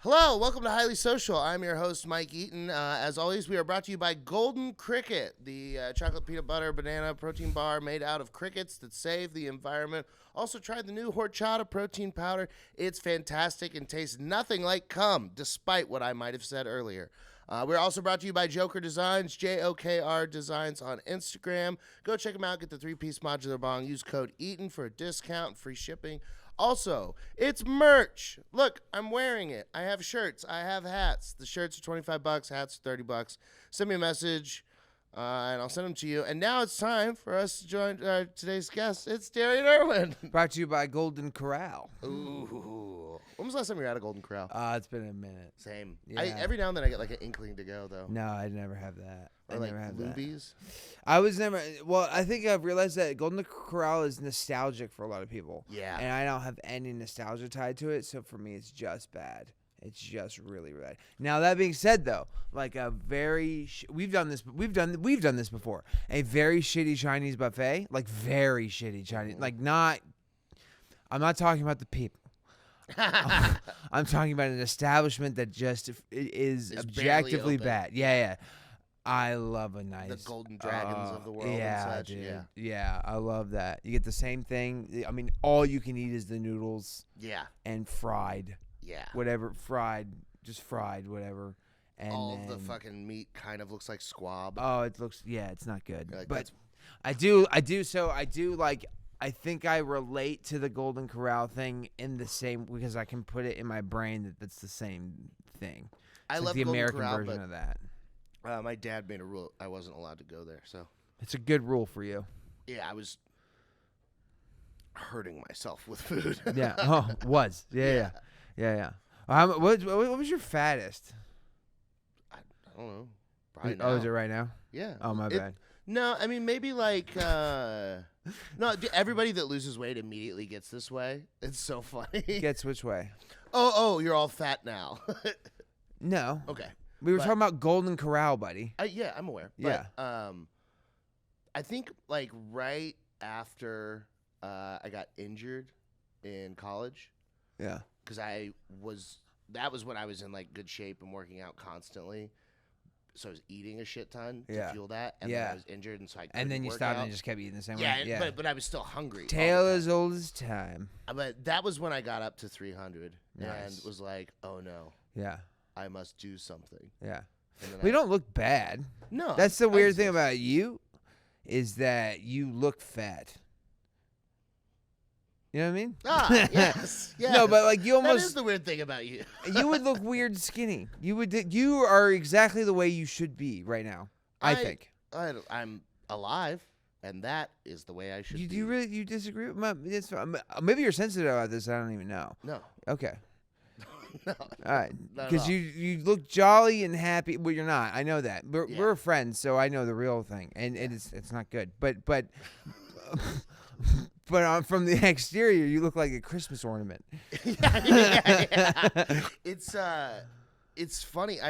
Hello, welcome to Highly Social. I'm your host, Mike Eaton. As always, we are brought to you by Golden Cricket, the chocolate peanut butter banana protein bar made out of crickets that save the environment. Also tried the new horchata protein powder. It's fantastic and tastes nothing like cum, despite what I might have said earlier. We're also brought to you by Joker Designs, Jokr Designs on Instagram. Go check them out. Get the 3-piece modular bong. Use code EATON for a discount and free shipping. Also, it's merch. Look, I'm wearing it. I have shirts. I have hats. The shirts are $25. Hats are $30. Send me a message, and I'll send them to you. And now it's time for us to join today's guest. It's Darian Irwin. Brought to you by Golden Corral. Ooh. When was the last time you were at a Golden Corral? It's been a minute. Same. Yeah. Every now and then I get like an inkling to go, though. No, I never have that. Or like Lubies. I was never. Well, I think I've realized that Golden Corral is nostalgic for a lot of people. Yeah. And I don't have any nostalgia tied to it, so for me, it's just bad. It's just really bad. Now that being said, though, like a very we've done this before. A very shitty Chinese buffet, like very shitty Chinese, like not. I'm not talking about the people. I'm talking about an establishment that just is objectively bad. Yeah. I love a nice... The Golden Dragons of the world and such. Dude. Yeah, I love that. You get the same thing. I mean, all you can eat is the noodles. Yeah. And fried. Yeah. Whatever. Just fried, whatever. And all of the fucking meat kind of looks like squab. Oh, it looks... Yeah, it's not good. Like, but I do like... I think I relate to the Golden Corral thing in the same... Because I can put it in my brain that that's the same thing. I love the Golden American Corral, version of that. My dad made a rule I wasn't allowed to go there, so it's a good rule for you. Yeah, I was hurting myself with food. Yeah. Oh, was. Yeah. What was your fattest? I don't know. Probably now. Oh, is it right now? Yeah. Oh, my bad. No, I mean maybe like no. Everybody that loses weight immediately gets this way. It's so funny. Gets which way? Oh, you're all fat now. No. Okay. We were talking about Golden Corral, buddy. Yeah, I'm aware. Yeah. But, I think like right after I got injured in college. Yeah. Because that was when I was in like good shape and working out constantly. So I was eating a shit ton to fuel that. And then I was injured, and so I couldn't And then you work stopped out. and just kept eating the same way. way. Yeah. But I was still hungry. Tale as old as time. But that was when I got up to 300 Nice. and was like, oh no. Yeah. I must do something. Yeah. And then We don't look bad. No. That's the weird thing about you, is that you look fat. You know what I mean? Yes. No, but like you almost. That is the weird thing about you. You would look weird skinny. You are exactly the way you should be right now. I think. I'm alive, and that is the way I should be. Do you really disagree with my? Maybe you're sensitive about this. I don't even know. No. Okay. No. All right. Because you look jolly and happy. Well, you're not. I know that. We're friends, so I know the real thing, and it's not good. But but from the exterior, you look like a Christmas ornament. Yeah. It's funny.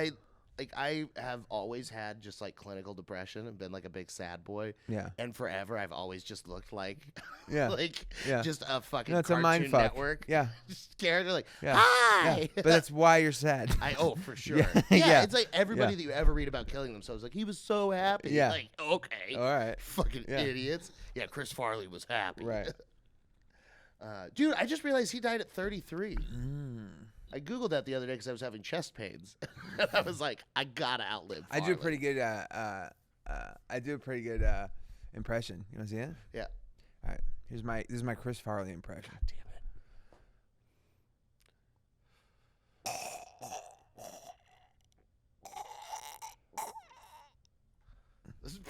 I have always had just like clinical depression and been like a big sad boy. Yeah. And forever I've always just looked like like just a fucking it's a Cartoon mind fuck. Network. Yeah. Just character like Yeah. hi. Yeah. But that's why you're sad. For sure. Yeah. It's like everybody that you ever read about killing themselves, like he was so happy. Yeah. Like, okay. All right. Fucking idiots. Yeah, Chris Farley was happy. Right. Dude, I just realized he died at 33. I Googled that the other day because I was having chest pains. And I was like, I gotta outlive Farley. I do a pretty good impression. You want to see it? Yeah. All right. This is my Chris Farley impression. God damn it.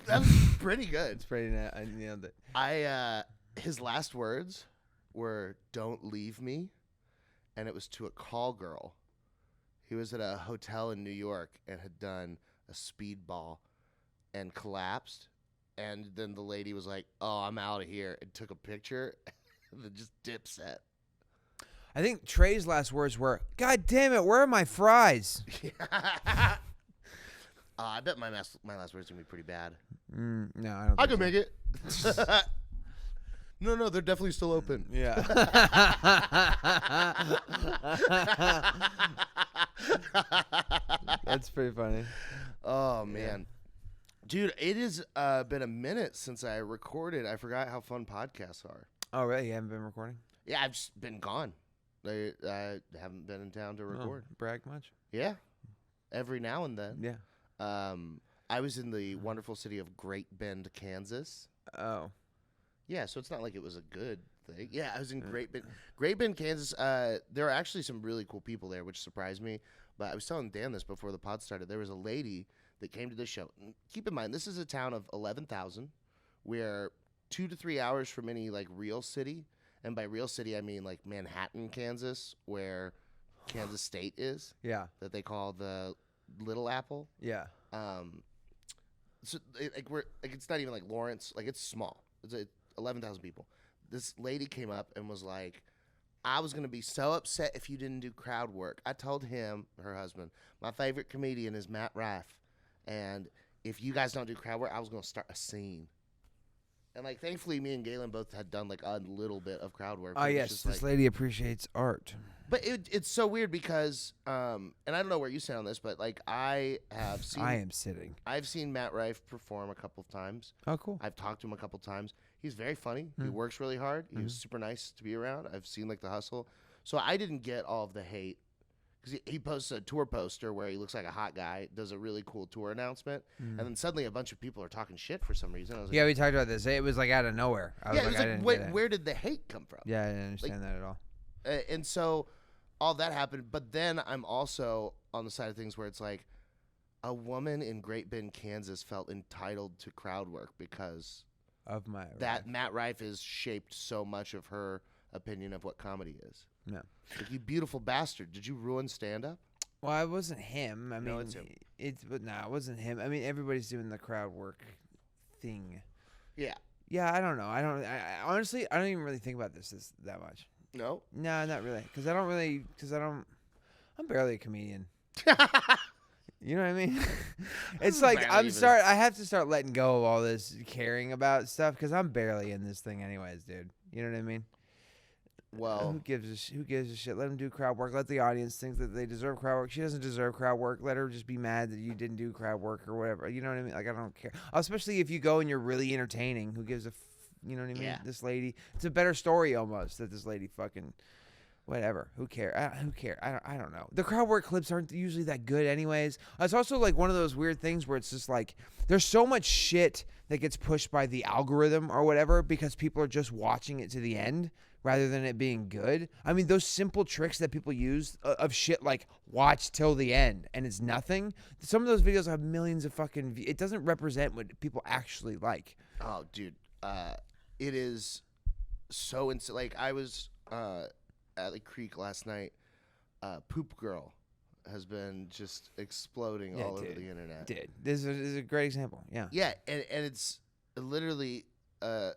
That was pretty good. It's pretty. I nailed it. His last words were "Don't leave me," and it was to a call girl. He was at a hotel in New York and had done a speedball and collapsed, and then the lady was like, "Oh, I'm out of here," and took a picture, and then just dipset. I think Trey's last words were, "God damn it, where are my fries?" I bet my last words are gonna be pretty bad. No, I don't. I can make it. No, they're definitely still open. Yeah. That's pretty funny. Oh, man. Dude, it has been a minute since I recorded. I forgot how fun podcasts are. Oh, really? You haven't been recording? Yeah, I've just been gone. I haven't been in town to record. Brag much? Yeah. Every now and then. Yeah. I was in the wonderful city of Great Bend, Kansas. Oh. Yeah, so it's not like it was a good thing. Yeah, I was in Great Bend. Great Bend, Kansas. There are actually some really cool people there, which surprised me. But I was telling Dan this before the pod started. There was a lady that came to this show. Keep in mind, this is a town of 11,000. We're 2 to 3 hours from any like real city, and by real city I mean like Manhattan, Kansas, where Kansas State is. Yeah. That they call the Little Apple. Yeah. So it's not even like Lawrence. Like it's small. It's 11,000 people. This lady came up and was like, I was going to be so upset if you didn't do crowd work. I told him, her husband, my favorite comedian is Matt Rife. And if you guys don't do crowd work, I was going to start a scene. And, like, thankfully, me and Galen both had done, like, a little bit of crowd work. Oh, yes. This lady appreciates art. But it's so weird because, and I don't know where you stand on this, but, like, I am sitting. I've seen Matt Rife perform a couple of times. Oh, cool. I've talked to him a couple of times. He's very funny. He works really hard. He was super nice to be around. I've seen like the hustle. So I didn't get all of the hate because he posts a tour poster where he looks like a hot guy, does a really cool tour announcement, and then suddenly a bunch of people are talking shit for some reason. I was like, yeah, we talked about this. It was like out of nowhere. It was like where did the hate come from? Yeah, I didn't understand that at all. And so all that happened. But then I'm also on the side of things where it's like a woman in Great Bend, Kansas felt entitled to crowd work because of Matt Rife has shaped so much of her opinion of what comedy is. No. Like, you beautiful bastard. Did you ruin stand-up? Well, it wasn't him. I mean, no, it's him. It wasn't him. I mean, everybody's doing the crowd work thing. Yeah. Yeah, I don't know. I honestly, I don't even really think about this that much. No? No, not really. I'm barely a comedian. You know what I mean? It's like I have to start letting go of all this caring about stuff because I'm barely in this thing anyways, dude. You know what I mean? Well, who gives a shit? Let them do crowd work. Let the audience think that they deserve crowd work. She doesn't deserve crowd work. Let her just be mad that you didn't do crowd work or whatever. You know what I mean? Like, I don't care. Especially if you go and you're really entertaining. Who gives a you know what I mean? Yeah. This lady. It's a better story almost that this lady fucking. Whatever. Who cares? Who cares? I don't know. The crowd work clips aren't usually that good anyways. It's also like one of those weird things where it's just like there's so much shit that gets pushed by the algorithm or whatever because people are just watching it to the end rather than it being good. I mean, those simple tricks that people use of shit like watch till the end and it's nothing. Some of those videos have millions of fucking views. It doesn't represent what people actually like. Oh, dude. It is so insane. Like, I was at the creek last night. Poop Girl has been just exploding all over the internet. This is a great example. Yeah. Yeah, and it's literally.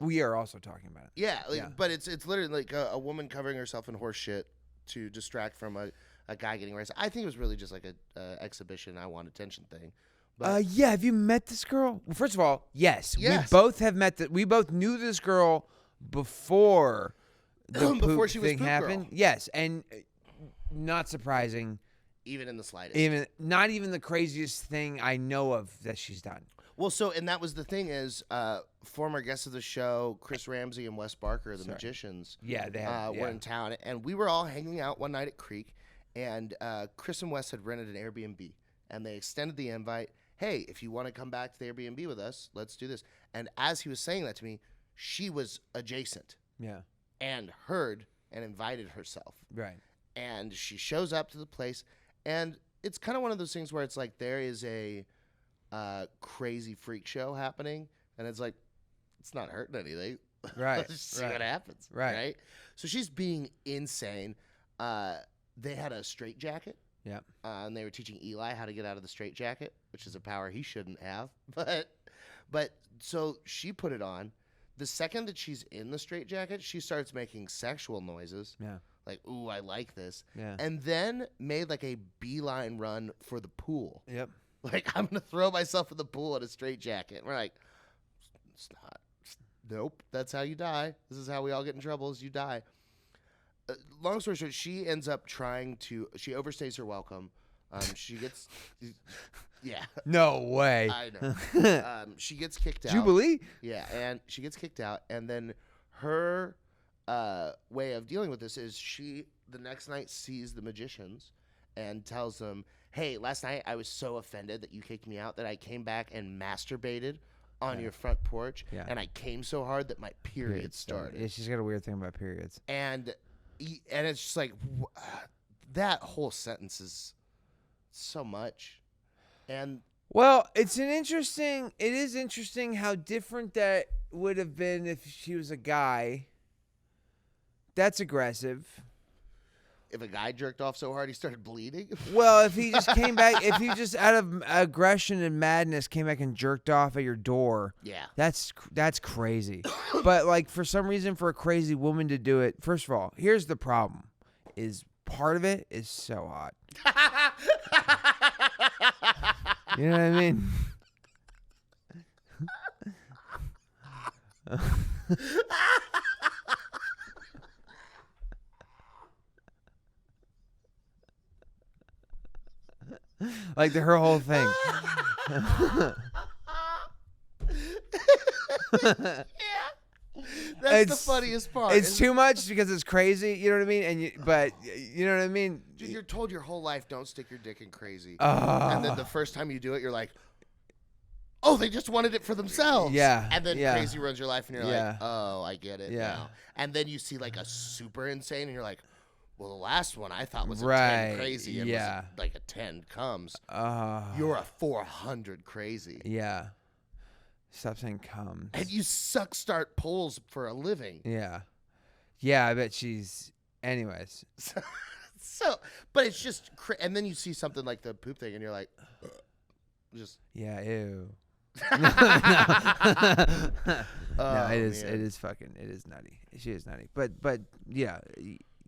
We are also talking about it. Yeah, but it's literally like a woman covering herself in horse shit to distract from a guy getting arrested. I think it was really just like a exhibition, I want attention thing. But yeah, have you met this girl? Well, first of all, yes. We both have met. We both knew this girl before the before she was thing Poop happened. Girl. Yes, and not surprising. Even in the slightest. Not even the craziest thing I know of that she's done. Well, and that was the thing is, former guests of the show, Chris Ramsey and Wes Barker, the magicians, were in town, and we were all hanging out one night at Creek, and Chris and Wes had rented an Airbnb, and they extended the invite. Hey, if you want to come back to the Airbnb with us, let's do this. And as he was saying that to me, she was adjacent. Yeah. And heard and invited herself. Right. And she shows up to the place, and it's kind of one of those things where it's like there is a crazy freak show happening, and it's like, it's not hurting anything. Right. Let's just see what happens. Right. So she's being insane. They had a straitjacket. Yeah. And they were teaching Eli how to get out of the straitjacket, which is a power he shouldn't have. But so she put it on. The second that she's in the straitjacket, she starts making sexual noises. Yeah. Like, ooh, I like this. Yeah. And then made like a beeline run for the pool. Yep. Like, I'm going to throw myself in the pool in a straitjacket. And we're like, it's not. Nope. That's how you die. This is how we all get in trouble is you die. Long story short, she ends up she overstays her welcome. She gets, yeah, No way. I know. She gets kicked out. Jubilee? Yeah, and she gets kicked out, and then her way of dealing with this is she the next night sees the magicians and tells them, "Hey, last night I was so offended that you kicked me out that I came back and masturbated on your front porch, and I came so hard that my period started." Yeah, she's got a weird thing about periods. And it's just like that whole sentence is so much. And well, it is interesting how different that would have been if she was a guy. That's aggressive. if a guy jerked off so hard he started bleeding. Well, if he just came back, if he just out of aggression and madness came back and jerked off at your door, Yeah. that's crazy. But like for some reason, for a crazy woman to do it, first of all, here's the problem: is part of it is so hot. You know what I mean? Like her whole thing. Yeah. That's the funniest part. It's too much because it's crazy, you know what I mean? But you know what I mean? Dude, you're told your whole life, don't stick your dick in crazy. And then the first time you do it, you're like, oh, they just wanted it for themselves. Yeah. And then yeah. crazy runs your life, and you're Yeah. like, oh, I get it now. And then you see like a super insane, and you're like, well, the last one I thought was a 10 crazy, and was like a 10 comes. You're a 400 crazy. Yeah. Stop saying comes. And you start polls for a living. Yeah. Yeah, I bet she's... Anyways. So, but it's just... And then you see something like the poop thing, and you're like... just... Yeah, ew. Oh, No, it is. man. It is fucking. It is nutty. She is nutty. But yeah,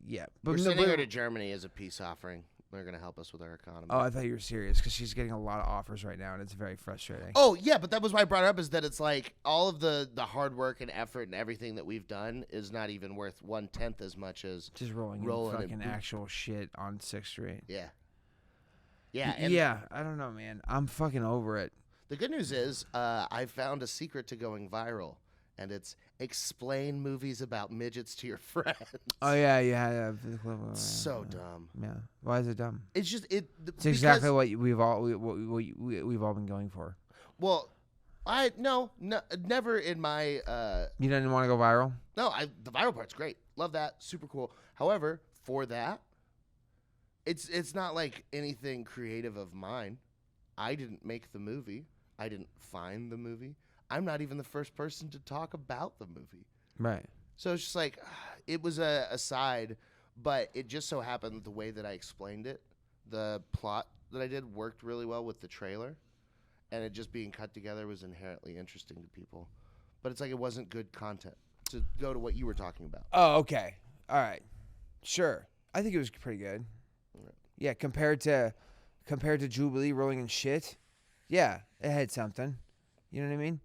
yeah. But We're no, sending but- her to Germany as a peace offering. They're going to help us with our economy. Oh, I thought you were serious because she's getting a lot of offers right now, and it's very frustrating. Oh, yeah, but that was why I brought it up, is that it's like all of the hard work and effort and everything that we've done is not even worth 1/10 as much as... Just rolling Rolling in fucking and- actual shit on 6th Street. Yeah. Yeah, and Yeah, I don't know, man. I'm fucking over it. the good news is I found a secret to going viral, and it's explain movies about midgets to your friends. Oh yeah, yeah. So dumb. Yeah. Why is it dumb? It's just It's exactly what we've all we've all been going for. Well, no, never in my You didn't want to go viral? no. The viral part's great. Love that. Super cool. However, for that, it's not like anything creative of mine. I didn't make the movie. I didn't find the movie. I'm not even the first person to talk about the movie. Right. So it's just like, it was a aside, but it just so happened the way that I explained it, the plot that I did worked really well with the trailer, and it just being cut together was inherently interesting to people. But it's like it wasn't good content, to go to what you were talking about. Oh, okay. All right. Sure. I think it was pretty good. Yeah, compared to Jubilee rolling in shit. Yeah, it had something. You know what I mean?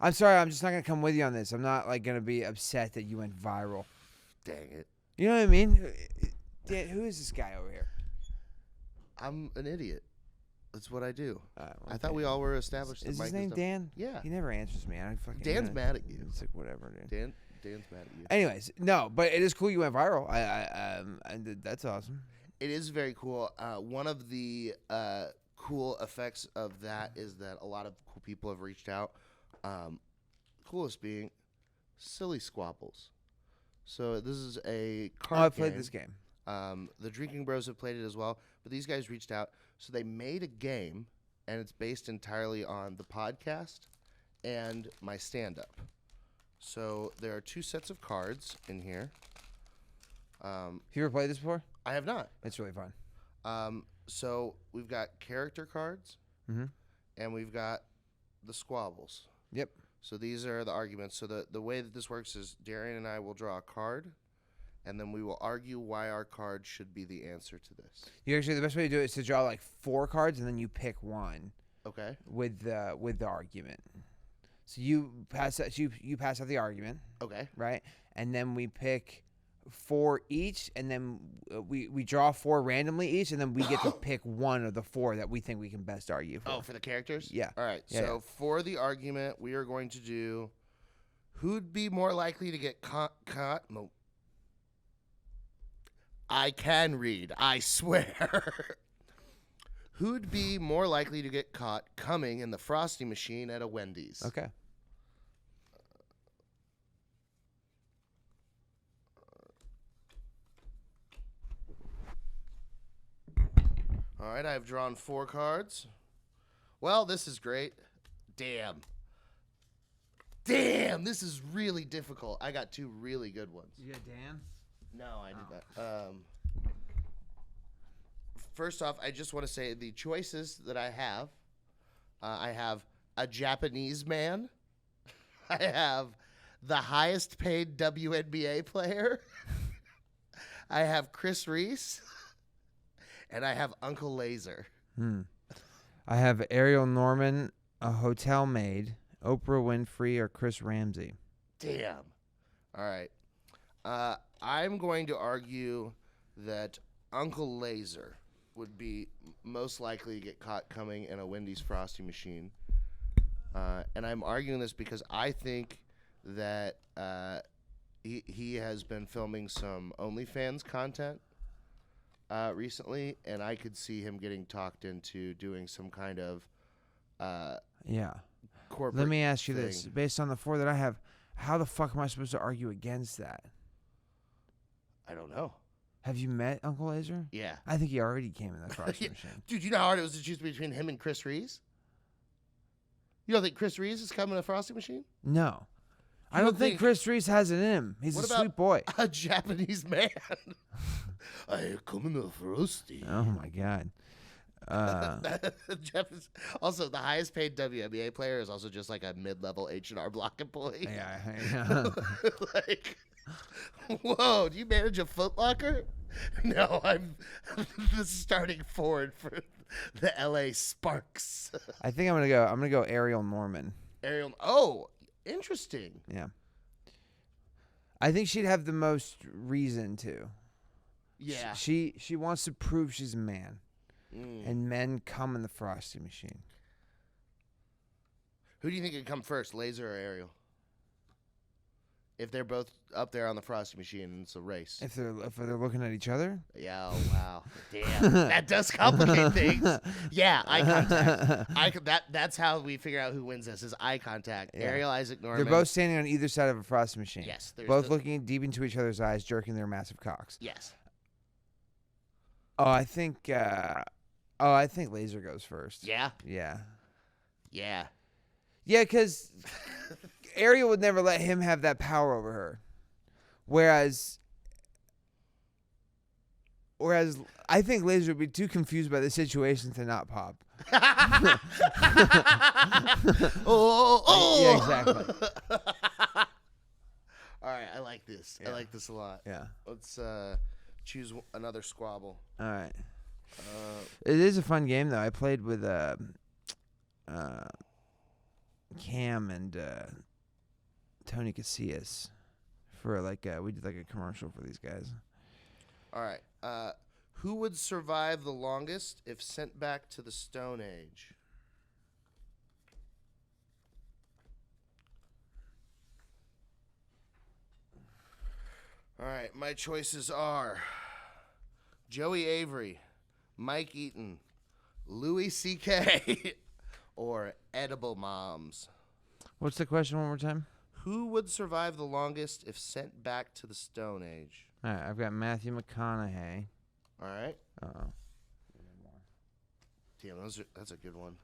I'm sorry, I'm just not gonna come with you on this. I'm not like gonna be upset that you went viral. Dang it. You know what I mean? Dan, who is this guy over here? I'm an idiot. That's what I do. Okay. I thought we all were established. Is that his Mike name does- Dan? Yeah. He never answers me. I fucking Dan's mad at you. It's like whatever, dude. Dan's mad at you. Anyways, no, but it is cool you went viral. That's awesome. It is very cool. One of the cool effects of that is that a lot of cool people have reached out. Coolest being silly Squabbles. So this is a card Oh, I game. played this game. The Drinking Bros have played it as well, but these guys reached out. So they made a game, and it's based entirely on the podcast and my stand-up. So there are 2 sets of cards in here. Have you ever played this before? I have not. It's really fun. So we've got character cards, and we've got the Squabbles. Yep. So these are the arguments. So the way that this works is Darian and I will draw a card, and then we will argue why our card should be the answer to this. You actually, the best way to do it is to draw like 4 cards, and then you pick one Okay. with the argument. So you pass out the argument, Okay. right? And then we pick 4 each, and then we draw 4 randomly each, and then we get to pick one of the 4 that we think we can best argue for. Oh, for the characters? Yeah. All right. Yeah, So for the argument, we are going to do who'd be more likely to get caught. No. I can read, I swear. Who'd be more likely to get caught coming in the Frosty machine at a Wendy's? Okay. All right, I've drawn 4 cards. Well, this is great. Damn, this is really difficult. I got 2 really good ones. You got Dan? No, I did not. First off, I just want to say the choices that I have a Japanese man. I have the highest paid WNBA player. I have Chris Reese. And I have Uncle Laser. I have Ariel Norman, a hotel maid, Oprah Winfrey, or Chris Ramsey. Damn. All right. I'm going to argue that Uncle Laser would be most likely to get caught coming in a Wendy's Frosty machine. And I'm arguing this because I think that he has been filming some OnlyFans content recently, and I could see him getting talked into doing some kind of corporate. Let me ask you thing. this. Based on the 4 that I have, how the fuck am I supposed to argue against that? I don't know. Have you met Uncle Laser? Yeah. I think he already came in the Frosty machine. Dude, you know how hard it was to choose between him and Chris Reese? You don't think Chris Reese is coming in a Frosty machine? No. I don't don't think think- Chris Reese has it in him. He's What a about- sweet boy. A Japanese man. I come in a Frosty. Oh, my God. Japanese- also, the highest paid WNBA player is also just like a mid-level H&R Block employee. Yeah. Like, whoa, do you manage a Foot Locker? No, I'm the starting forward for the LA Sparks. I think I'm gonna go Ariel Norman. Ariel, oh, interesting. Yeah. I think she'd have the most reason to. Yeah. She wants to prove she's a man. Mm. And men come in the Frosty machine. Who do you think would come first, Laser or Ariel? If they're both up there on the Frosty machine and it's a race. If they're looking at each other? Yeah, oh, wow. Damn. That does complicate things. Yeah, eye contact. That's how we figure out who wins this is eye contact. Yeah. Ariel, Isaac, Norman. They're both standing on either side of a Frosty machine. Yes. Both looking deep into each other's eyes, jerking their massive cocks. Yes. Oh, I think Laser goes first. Yeah? Yeah. Yeah. Yeah, because Ariel would never let him have that power over her. Whereas I think Laser would be too confused by the situation to not pop. Oh. Yeah, exactly. All right, I like this. Yeah. I like this a lot. Yeah. Let's choose another squabble. All right. It is a fun game, though. I played with Cam and Tony Casillas for we did a commercial for these guys. All right. Who would survive the longest if sent back to the Stone Age? All right, my choices are Joey Avery, Mike Eaton, Louis C.K., or Edible Moms. What's the question one more time? Who would survive the longest if sent back to the Stone Age? All right, I've got Matthew McConaughey. All right. Uh-oh. Damn, that's a good one.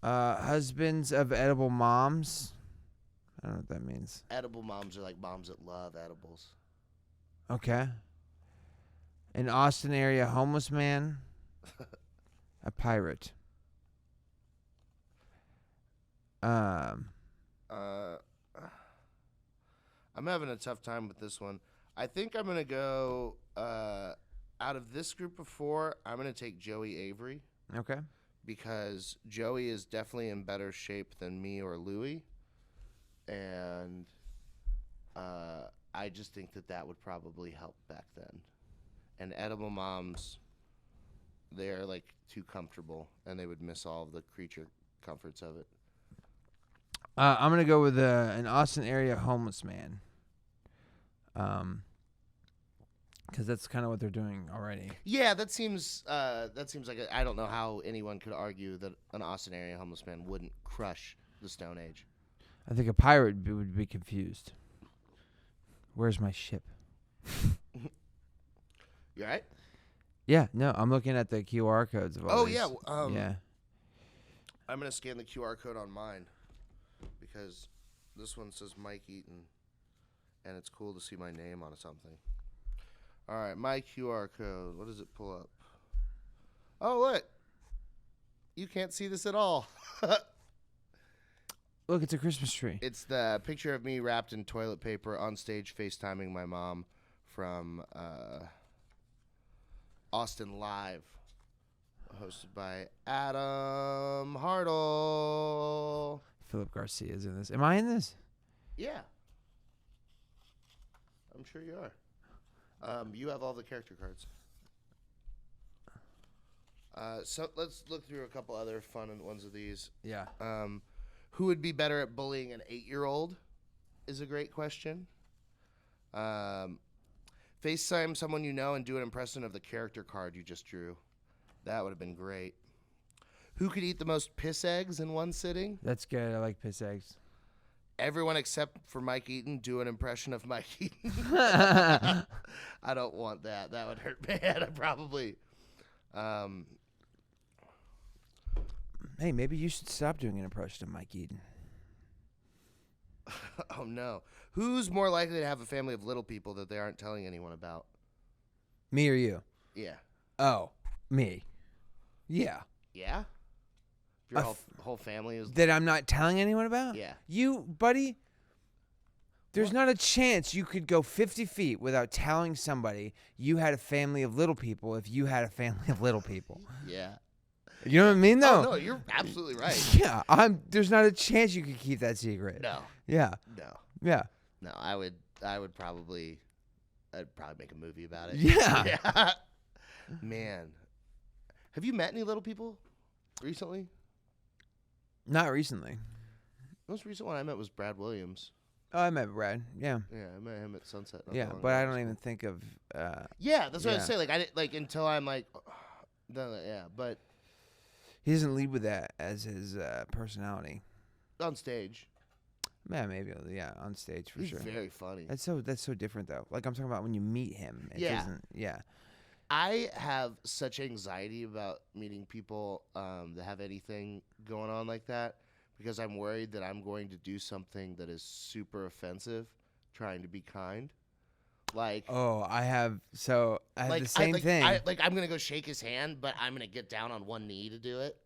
Husbands of Edible Moms. I don't know what that means. Edible moms are like moms that love edibles. Okay. An Austin area homeless man. A pirate. I'm having a tough time with this one. I think I'm gonna go out of this group of 4. I'm gonna take Joey Avery Okay. because Joey is definitely in better shape than me or Louie, and I just think that would probably help back then. And edible moms, they're like too comfortable, and they would miss all of the creature comforts of it. I'm gonna go with an Austin area homeless man. Because that's kind of what they're doing already. Yeah, that seems like I don't know how anyone could argue that an Austin area homeless man wouldn't crush the Stone Age. I think a pirate would be confused. Where's my ship? You all right? Yeah, no, I'm looking at the QR codes of all these. Yeah. Yeah. I'm going to scan the QR code on mine because this one says Mike Eaton, and it's cool to see my name on something. All right, my QR code. What does it pull up? Oh, look. You can't see this at all. Look, it's a Christmas tree. It's the picture of me wrapped in toilet paper on stage FaceTiming my mom from Austin Live, hosted by Adam Hartle. Philip Garcia is in this. Am I in this? Yeah. I'm sure you are. You have all the character cards. So let's look through a couple other fun ones of these. Yeah. Who would be better at bullying an 8-year-old is a great question. FaceTime someone you know and do an impression of the character card you just drew. That would have been great. Who could eat the most piss eggs in one sitting? That's good. I like piss eggs. Everyone except for Mike Eaton do an impression of Mike Eaton. I don't want that. That would hurt bad. Probably. Hey, maybe you should stop doing an impression of Mike Eaton. Oh, no. Who's more likely to have a family of little people that they aren't telling anyone about? Me or you? Yeah. Oh, me. Yeah. Yeah? If your whole family is... That I'm not telling anyone about? Yeah. You, buddy, there's not a chance you could go 50 feet without telling somebody you had a family of little people if you had a family of little people. Yeah. You know what I mean, though? Oh, no, you're absolutely right. Yeah, there's not a chance you could keep that secret. No. Yeah. No. Yeah. No, I'd probably make a movie about it. Yeah. Yeah. Man. Have you met any little people recently? Not recently. The most recent one I met was Brad Williams. Oh, I met Brad. Yeah. Yeah, I met him at Sunset. Yeah, but I don't even think of. Yeah, that's what I say. Like I didn't until I'm like, yeah, but he doesn't lead with that as his personality. On stage. Yeah, maybe. Yeah, on stage for sure. He's very funny. That's so different though. Like I'm talking about when you meet him. It doesn't. Yeah. I have such anxiety about meeting people that have anything going on like that because I'm worried that I'm going to do something that is super offensive trying to be kind. Like, oh, I have the same thing. I'm going to go shake his hand, but I'm going to get down on one knee to do it.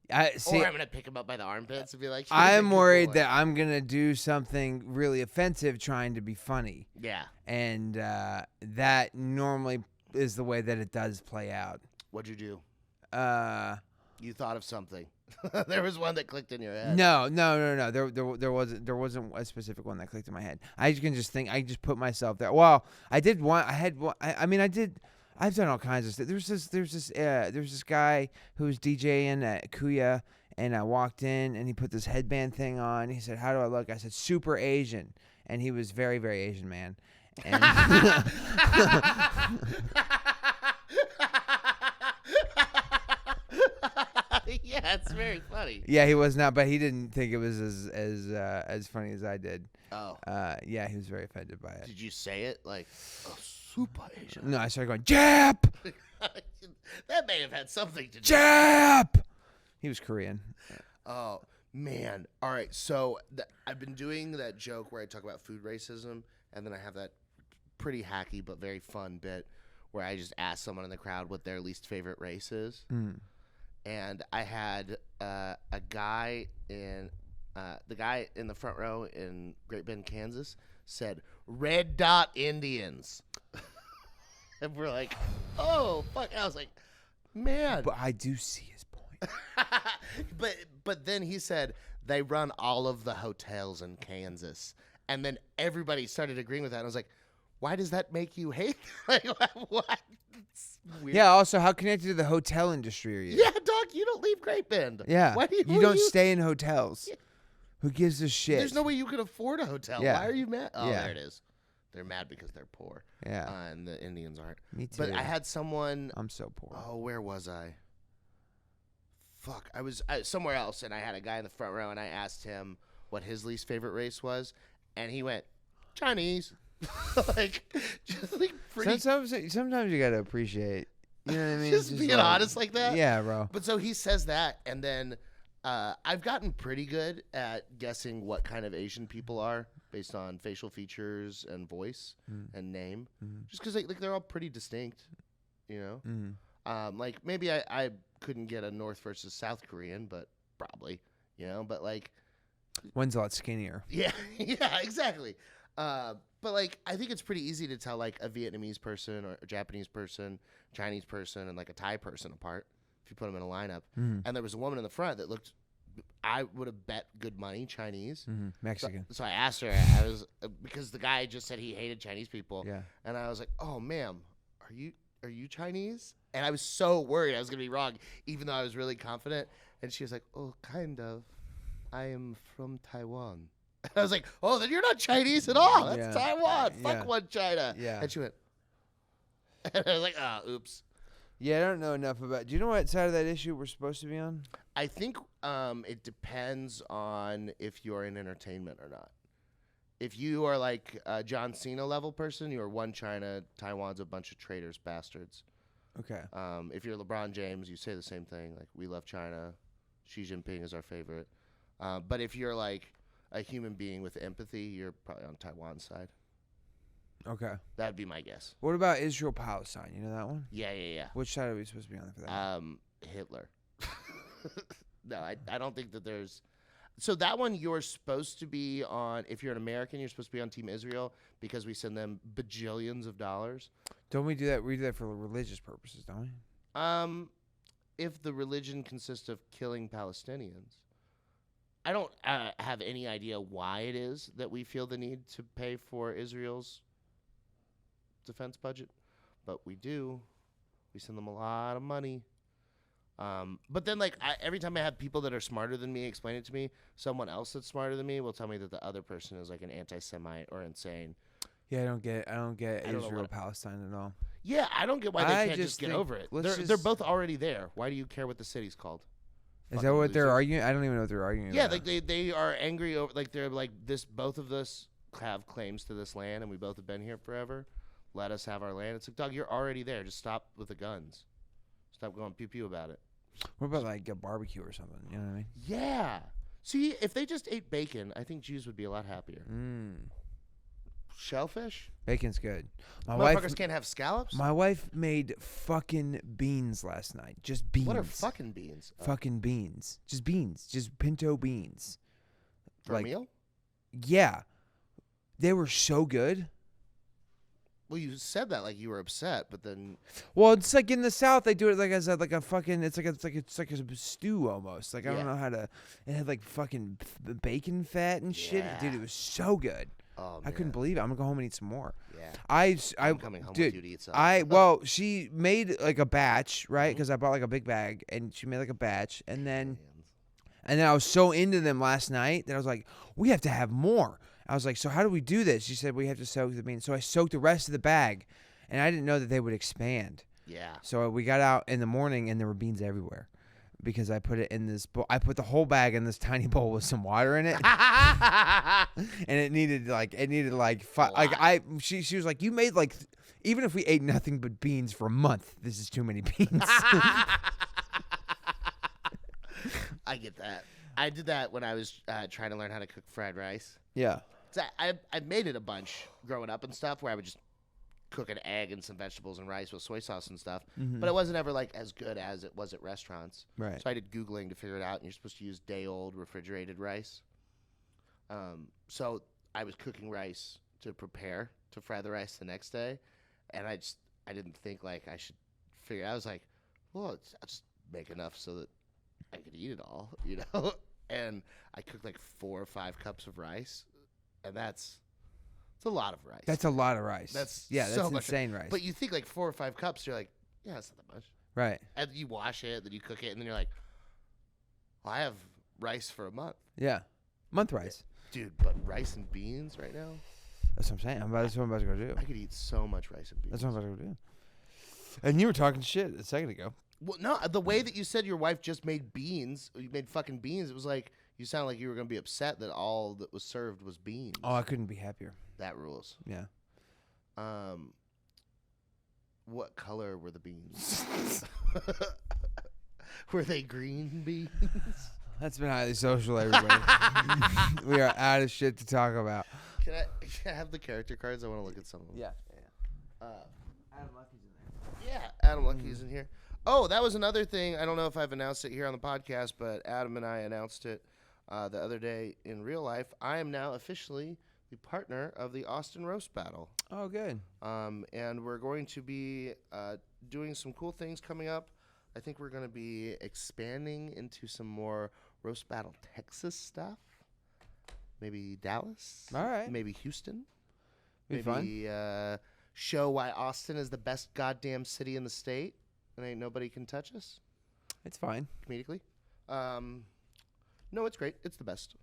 Or I'm going to pick him up by the armpits and be like, I'm worried that I'm going to do something really offensive trying to be funny. Yeah. And that normally is the way that it does play out. What'd you do? You thought of something. There was one that clicked in your head. No. There wasn't a specific one that clicked in my head. I can just think. I just put myself there. Well, I did one. I had one. I've done all kinds of stuff. There's this guy who was DJing at Kuya, and I walked in, and he put this headband thing on. He said, "How do I look?" I said, "Super Asian," and he was very, very Asian man. And yeah, it's very funny. Yeah, he was not, but he didn't think it was as funny as I did. Oh. Yeah, he was very offended by it. Did you say it like, oh, super Asian? No, I started going, Jap! That may have had something to do. Jap! He was Korean. Oh, man. All right, so I've been doing that joke where I talk about food racism, and then I have that pretty hacky but very fun bit where I just ask someone in the crowd what their least favorite race is. Mm. And I had a guy in the guy in the front row in Great Bend, Kansas, said Red Dot Indians, and we're like, "Oh fuck!" And I was like, "Man," but I do see his point. but then he said they run all of the hotels in Kansas, And then everybody started agreeing with that. And I was like, why does that make you hate? Like, what? It's weird. Yeah. Also, how connected to the hotel industry are you? Yeah, dog, you don't leave Great Bend. Yeah. Why do you don't stay in hotels. Yeah. Who gives a shit? There's no way you can afford a hotel. Yeah. Why are you mad? Oh, Yeah. there it is. They're mad because they're poor. Yeah. And the Indians aren't. Me too. But I had someone. I'm so poor. Oh, where was I? Fuck. I was somewhere else, and I had a guy in the front row, and I asked him what his least favorite race was, and he went, Chinese. like, just like pretty. Sometimes you gotta appreciate. You know what I mean? Just being honest like that. Yeah, bro. But so he says that, and then I've gotten pretty good at guessing what kind of Asian people are based on facial features and voice and name, just because like they're all pretty distinct, you know. Like maybe I couldn't get a North versus South Korean, but probably, you know. But like, one's a lot skinnier. yeah, yeah, exactly. But like, I think it's pretty easy to tell like a Vietnamese person or a Japanese person, Chinese person, and like a Thai person apart if you put them in a lineup. And there was a woman in the front that looked, I would have bet good money Chinese. Mexican. So I asked her, I was because the guy just said he hated Chinese people. Yeah. And I was like, oh, ma'am, are you Chinese? And I was so worried I was gonna be wrong, even though I was really confident. And she was like, oh, kind of. I am from Taiwan. I was like, oh, then you're not Chinese at all. That's Taiwan. Fuck one China. Yeah. And she went, and I was like, oh, oops. Yeah, I don't know enough about. Do you know what side of that issue we're supposed to be on? I think it depends on if you're in entertainment or not. If you are like a John Cena level person, you are one China. Taiwan's a bunch of traitors, bastards. Okay. If you're LeBron James, you say the same thing. Like, we love China. Xi Jinping is our favorite. But if you're like a human being with empathy, you're probably on Taiwan's side. Okay. That'd be my guess. What about Israel-Palestine? You know that one? Yeah. Which side are we supposed to be on for that? Hitler. No, I don't think that there's. So that one you're supposed to be on. If you're an American, you're supposed to be on Team Israel because we send them bajillions of dollars. Don't we do that? We do that for religious purposes, don't we? If the religion consists of killing Palestinians. I don't have any idea why it is that we feel the need to pay for Israel's defense budget, but we do. We send them a lot of money. But then, like, every time I have people that are smarter than me explain it to me, someone else that's smarter than me will tell me that the other person is like an anti-Semite or insane. Yeah, I don't get I don't know Israel-Palestine at all. Yeah, I don't get why they can't just get over it. They're both already there. Why do you care what the city's called? Is that what they're arguing? I don't even know what they're arguing Yeah, about. like they are angry over, like they're like this. Both of us have claims to this land, and we both have been here forever. Let us have our land. It's like, dog, you're already there. Just stop with the guns. Stop going pew pew about it. What about like a barbecue or something? You know what I mean? Yeah. See, if they just ate bacon, I think Jews would be a lot happier. Shellfish? Bacon's good. Motherfuckers can't have scallops? My wife made fucking beans last night. Just beans. What are fucking beans? Fucking beans. Just beans. Just pinto beans. For a meal? Yeah. They were so good. Well, you said that like you were upset, but then. Well, it's like in the South they do it like as a fucking. It's like a stew almost. Like I don't know how to. It had like fucking bacon fat and shit. Yeah. Dude, it was so good. Oh, man. I couldn't believe it. I'm gonna go home and eat some more. Yeah. I'm coming home dude, with you to eat some. Well, she made like a batch, right? Because I bought like a big bag, and she made like a batch, and then I was so into them last night that I was like, we have to have more. I was like, so how do we do this? She said we have to soak the beans. So I soaked the rest of the bag, and I didn't know that they would expand. Yeah. So we got out in the morning, and there were beans everywhere. Because I put it in this bowl. I put the whole bag in this tiny bowl with some water in it, and it needed she was like, you made like, even if we ate nothing but beans for a month, this is too many beans. I get that. I did that when I was trying to learn how to cook fried rice. Yeah. So I made it a bunch growing up and stuff, where I would just cook an egg and some vegetables and rice with soy sauce and stuff. But it wasn't ever like as good as it was at restaurants. Right. So I did Googling to figure it out, and you're supposed to use day-old refrigerated rice. So I was cooking rice to prepare to fry the rice the next day, and I didn't think like I should figure. I was like, well, I'll just make enough so that I could eat it all, you know. And I cooked like 4 or 5 cups of rice, and it's a lot of rice. That's a lot of rice. That's that's much insane rice. But you think like 4 or 5 cups, you're like, yeah, that's not that much. Right. And you wash it, then you cook it, and then you're like, well, I have rice for a month. Yeah. Month rice. Dude, but rice and beans right now? That's what I'm saying. That's what I'm about to go do. I could eat so much rice and beans. That's what I'm about to go do. And you were talking shit a second ago. Well, no, the way that you said your wife just made beans, you made fucking beans, it was like, you sound like you were going to be upset that all that was served was beans. Oh, I couldn't be happier. That rules. Yeah. What color were the beans? Were they green beans? That's been highly social, everybody. We are out of shit to talk about. Can I have the character cards? I want to look at some of them. Yeah. Adam Lucky's in there. Yeah, Adam Lucky's in here. Oh, that was another thing. I don't know if I've announced it here on the podcast, but Adam and I announced it the other day in real life. I am now officially the partner of the Austin Roast Battle. Oh, good. And we're going to be doing some cool things coming up. I think we're going to be expanding into some more Roast Battle Texas stuff. Maybe Dallas. All right. Maybe Houston. Be Maybe show why Austin is the best goddamn city in the state. And ain't nobody can touch us. It's fine. Comedically. No, it's great. It's the best.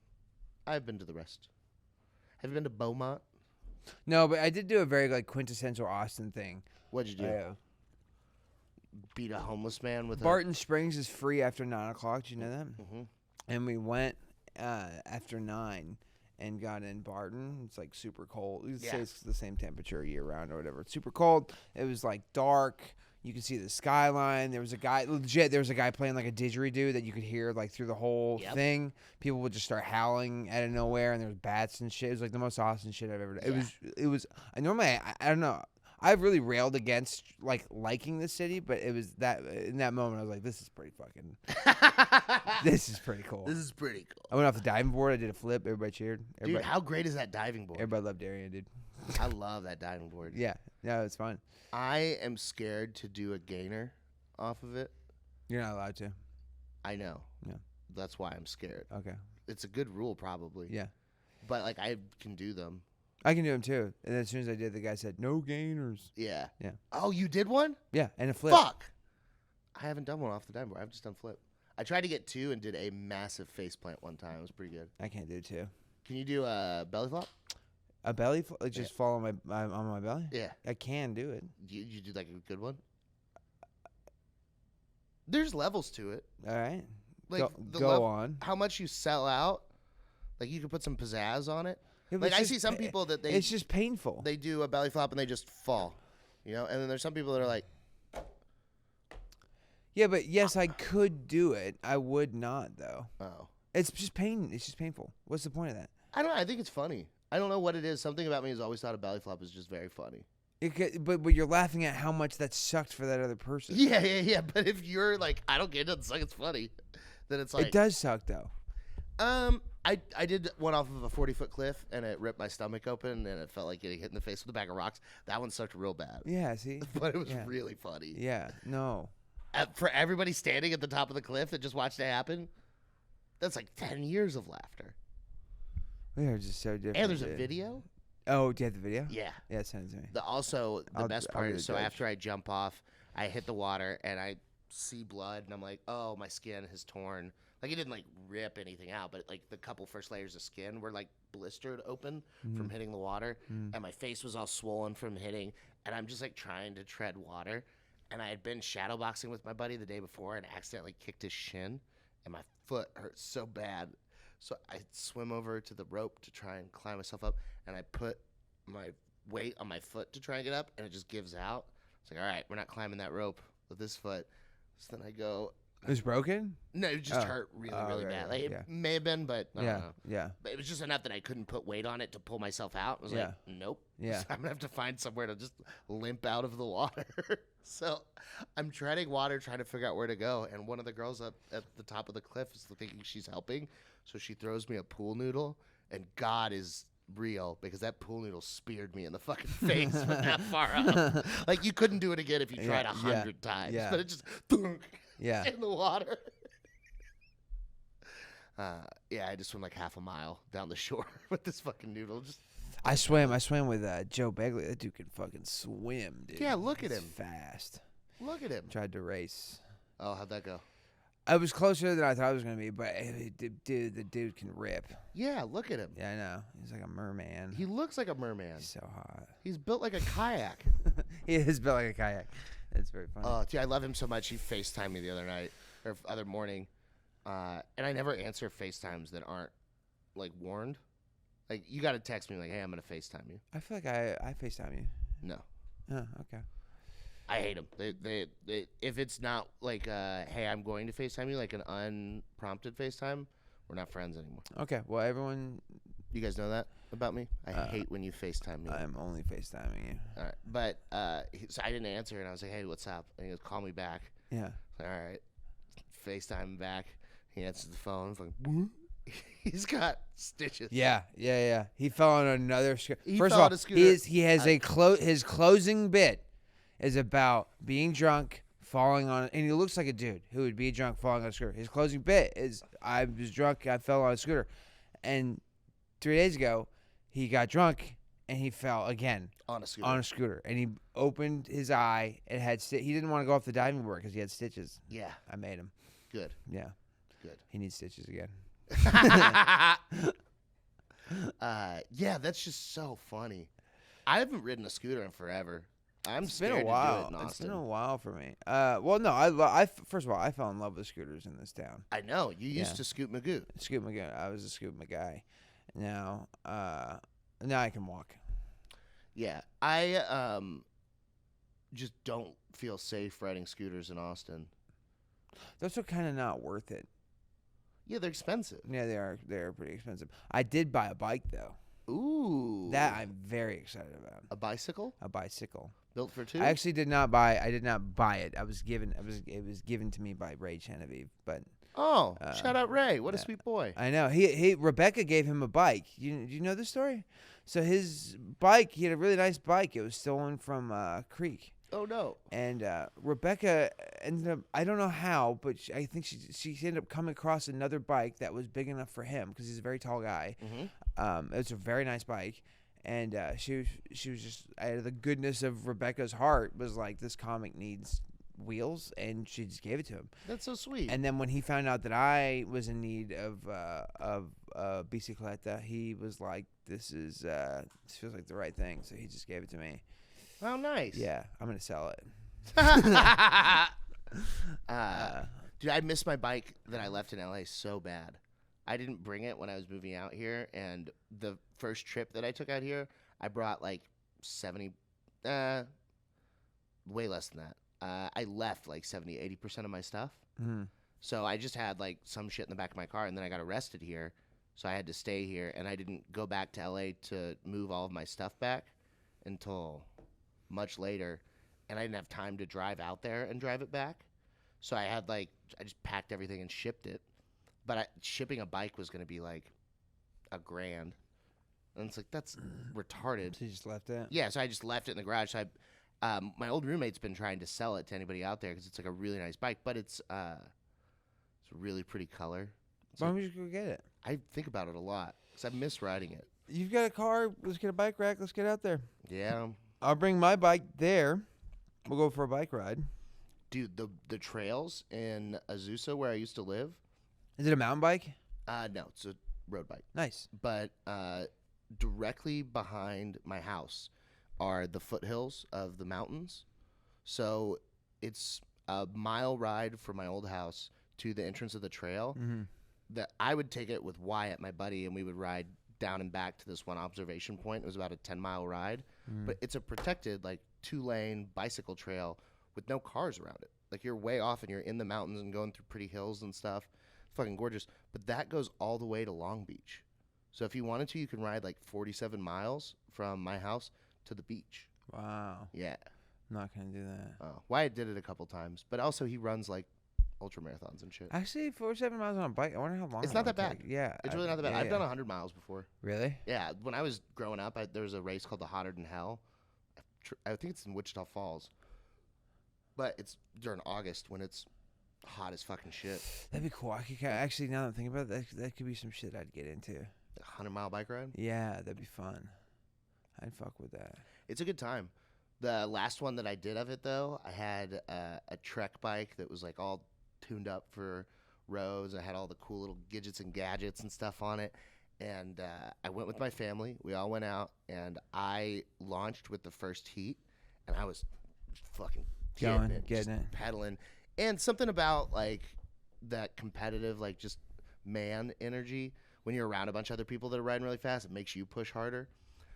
I've been to the rest. Have you been to Beaumont? No, but I did do a very quintessential Austin thing. What'd you do? Beat a homeless man with Barton Springs is free after 9 o'clock. Do you know that? Mm-hmm. And we went after 9 and got in Barton. It's super cold. You say it's the same temperature year round or whatever. It's super cold. It was dark. You could see the skyline. There was a guy playing a didgeridoo that you could hear through the whole thing. People would just start howling out of nowhere, and there was bats and shit. It was the most Austin shit I've ever done. It was. I normally I don't know. I've really railed against liking the city, but it was that in that moment I was like, this is pretty fucking. This is pretty cool. This is pretty cool. I went off the diving board. I did a flip. Everybody cheered. Dude, how great is that diving board? Everybody loved Darian, dude. I love that diving board. Yeah, it's fun. I am scared to do a gainer off of it. You're not allowed to. I know. Yeah. That's why I'm scared. Okay. It's a good rule, probably. Yeah. But I can do them. I can do them too. And then as soon as I did, the guy said, "No gainers." Yeah. Yeah. Oh, you did one? Yeah, and a flip. Fuck. I haven't done one off the diving board. I've just done flip. I tried to get 2 and did a massive face plant one time. It was pretty good. I can't do 2. Can you do a belly flop? A belly flop? Just fall on my belly? Yeah. I can do it. You do a good one? There's levels to it. All right. Go on. How much you sell out. You can put some pizzazz on it. Yeah, I see some people that it's just painful. They do a belly flop and they just fall, and then there's some people that are like, yeah, but yes, I could do it. I would not though. oh, it's just pain. It's just painful. What's the point of that? I don't know. I think it's funny. I don't know what it is. Something about me has always thought a belly flop is just very funny. But you're laughing at how much that sucked for that other person. Yeah. But if you're like, I don't get it, it doesn't suck, it's funny, then it's like it does suck though. I did one off of a 40-foot cliff, and it ripped my stomach open, and it felt like getting hit in the face with a bag of rocks. That one sucked real bad. Yeah, see? But it was really funny. Yeah, no. For everybody standing at the top of the cliff that just watched it happen, that's 10 years of laughter. We are just so different. And there's a video. Oh, do you have the video? Yeah. Yeah, send it to me. The best part is, so judge. after I jump off, I hit the water, and I see blood, and I'm like, oh, my skin has torn. It didn't rip anything out, but the couple first layers of skin were blistered open from hitting the water, and my face was all swollen from hitting, and I'm just trying to tread water, and I had been shadowboxing with my buddy the day before and accidentally kicked his shin, and my foot hurt so bad, so I swim over to the rope to try and climb myself up, and I put my weight on my foot to try and get up, and it just gives out. It's all right, we're not climbing that rope with this foot. So then I go. It was broken? No, it just hurt really bad. It may have been, but I don't know. Yeah. But it was just enough that I couldn't put weight on it to pull myself out. I was like, nope. Yeah. So I'm going to have to find somewhere to just limp out of the water. So I'm treading water, trying to figure out where to go. And one of the girls up at the top of the cliff is thinking she's helping. So she throws me a pool noodle. And God is real, because that pool noodle speared me in the fucking face from that far up. You couldn't do it again if you tried 100 times. Yeah. But it just... in the water. Yeah, I just swam like half a mile down the shore with this fucking noodle. Just I swam with Joe Begley. That dude can fucking swim, dude. Yeah, look at He's him. fast. look at him. Tried to race. Oh, how'd that go? I was closer than I thought I was gonna be, but dude, the dude can rip. Yeah, look at him. Yeah, I know. He's like a merman. He looks like a merman. He's so hot. He's built like a kayak. He is built like a kayak. It's very funny. Oh, dude, I love him so much. He FaceTimed me the other night or other morning, and I never answer FaceTimes that aren't like warned. Like you got to text me like, "Hey, I'm gonna FaceTime you." I feel like I FaceTime you. No, Oh, okay. I hate them. They if it's not like, "Hey, I'm going to FaceTime you," like an unprompted FaceTime, we're not friends anymore. Okay. Well, everyone. You guys know that about me? I hate when you FaceTime me. I'm only FaceTiming you. All right, but so I didn't answer, and I was like, "Hey, what's up?" And he goes, "Call me back." Yeah. Like, all right, FaceTime him back. He answers the phone. It's like, what? He's got stitches. Yeah. He fell on another scooter. He First fell of on all, a scooter. he has his closing bit is about being drunk, falling on, and he looks like a dude who would be drunk, falling on a scooter. His closing bit is, I was drunk, I fell on a scooter, and 3 days ago, he got drunk and he fell again On a scooter. on a scooter, and he opened his eye. It had he didn't want to go off the diving board because he had stitches. Yeah. I made him. Good. Yeah. Good. He needs stitches again. Yeah, that's just so funny. I haven't ridden a scooter in forever. I'm It's scared been a while. to do it in It's been Austin. a while for me. Well, no, I first of all, I fell in love with scooters in this town. I know. You used Yeah. to scoot Magoo. Scoot my guy. I was a scoot my guy. Now I can walk. Yeah. I just don't feel safe riding scooters in Austin. Those are kind of not worth it. Yeah, they're expensive. Yeah, they are. They're pretty expensive. I did buy a bike though. Ooh. That I'm very excited about. A bicycle A bicycle. built for two? I actually did not buy. I did not buy it. It was given to me by Ray Genevieve. But Oh, shout out Ray. What a sweet boy. I know Rebecca gave him a bike. You know the story? So his bike, he had a really nice bike. It was stolen from Creek. Oh, no. And Rebecca ended up, I don't know how, but I think she ended up coming across another bike that was big enough for him because he's a very tall guy. Mm-hmm. It was a very nice bike. And she was just, out of the goodness of Rebecca's heart, was like, this comic needs wheels, and she just gave it to him. That's so sweet. And then when he found out that I was in need of bicicleta, he was like, this feels like the right thing. So he just gave it to me. Oh, nice. Yeah, I'm going to sell it. Dude, I miss my bike that I left in LA so bad. I didn't bring it when I was moving out here, and the first trip that I took out here, I brought like 70, way less than that. I left like 70, 80% of my stuff. Mm-hmm. So I just had like some shit in the back of my car, and then I got arrested here. So I had to stay here, and I didn't go back to LA to move all of my stuff back until much later, and I didn't have time to drive out there and drive it back. So I just packed everything and shipped it. But shipping a bike was going to be like $1,000. And it's like, that's retarded. So you just left it? Yeah, so I just left it in the garage. So my old roommate's been trying to sell it to anybody out there because it's like a really nice bike, but it's a really pretty color. Why don't you just go get it? I think about it a lot because I miss riding it. You've got a car. Let's get a bike rack. Let's get out there. Yeah. I'll bring my bike there. We'll go for a bike ride. Dude, the trails in Azusa where I used to live. Is it a mountain bike? No, it's a road bike. Nice. But directly behind my house are the foothills of the mountains. So it's a mile ride from my old house to the entrance of the trail. Mm-hmm. That I would take it with Wyatt, my buddy, and we would ride down and back to this one observation point. It was about a 10-mile ride. But it's a protected, like, 2-lane bicycle trail with no cars around it. Like, you're way off and you're in the mountains and going through pretty hills and stuff. It's fucking gorgeous. But that goes all the way to Long Beach. So if you wanted to, you can ride, like, 47 miles from my house to the beach. Wow. Yeah. I'm not going to do that. Oh, Wyatt did it a couple times. But also he runs, like, ultra marathons and shit. Actually, 47 miles on a bike. I wonder how long It's it not would that bad. take. Yeah. It's really not that bad. yeah, I've yeah. done 100 miles before. Really? Yeah. When I was growing up, there was a race called the Hotter Than Hell. I think it's in Wichita Falls. But it's during August when it's Hot as fucking shit. That'd be cool. I could actually, now that I'm thinking about it, that could be some shit I'd get into. 100-mile bike ride? Yeah, that'd be fun. I'd fuck with that. It's a good time. The last one that I did of it, though, I had a Trek bike that was like all tuned up for roads. I had all the cool little gadgets and gadgets and stuff on it. And I went with my family. We all went out, and I launched with the first heat, and I was fucking getting it, pedaling. And something about like that competitive, like just man energy when you're around a bunch of other people that are riding really fast, it makes you push harder.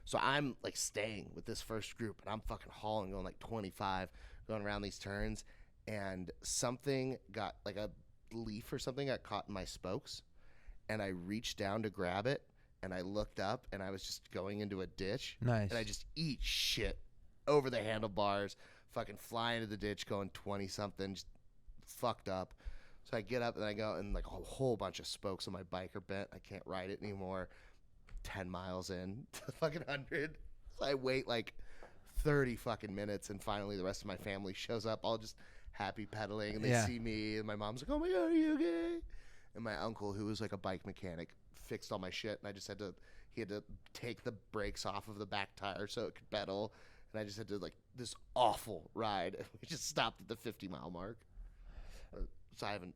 So I'm like staying with this first group, and I'm fucking hauling, going like 25, going around these turns, and something got like a leaf or something got caught in my spokes, and I reached down to grab it, and I looked up, and I was just going into a ditch. Nice. And I just eat shit over the handlebars, fucking fly into the ditch, going 20-something, just fucked up. So I get up, and I go, and like a whole bunch of spokes on my bike are bent. I can't ride it anymore. 10 miles in to the fucking 100. So I wait like 30 fucking minutes, and finally the rest of my family shows up, all just happy pedaling, and they see me, and my mom's like, oh my God, are you okay? And my uncle, who was like a bike mechanic, fixed all my shit, and he had to take the brakes off of the back tire so it could pedal, and I just had to like this awful ride. We just stopped at the 50-mile mark. So I haven't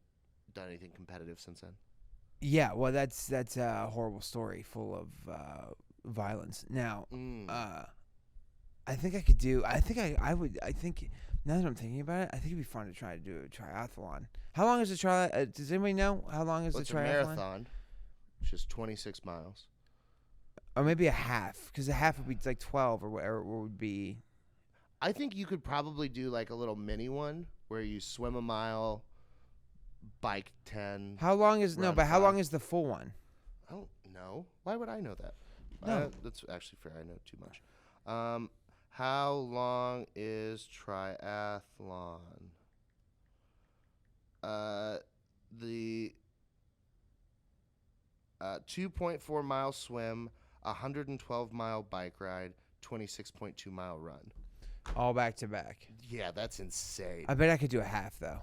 done anything competitive since then. Yeah, well, that's a horrible story full of violence. Now, I think I could do. I think I would. I think now that I'm thinking about it, I think it'd be fun to try to do a triathlon. How long is the triathlon? Does anybody know how long is the triathlon? It's a marathon, which is 26 miles. Or maybe a half, because a half would be like 12 or whatever it would be. I think you could probably do like a little mini one where you swim a mile, bike 10. How long is no? But 5. How long is the full one? I don't know. Why would I know that? No, that's actually fair. I know too much. How long is triathlon? The 2.4 mile swim, 112 mile bike ride, 26.2 mile run. All back to back. Yeah, that's insane. I bet I could do a half though.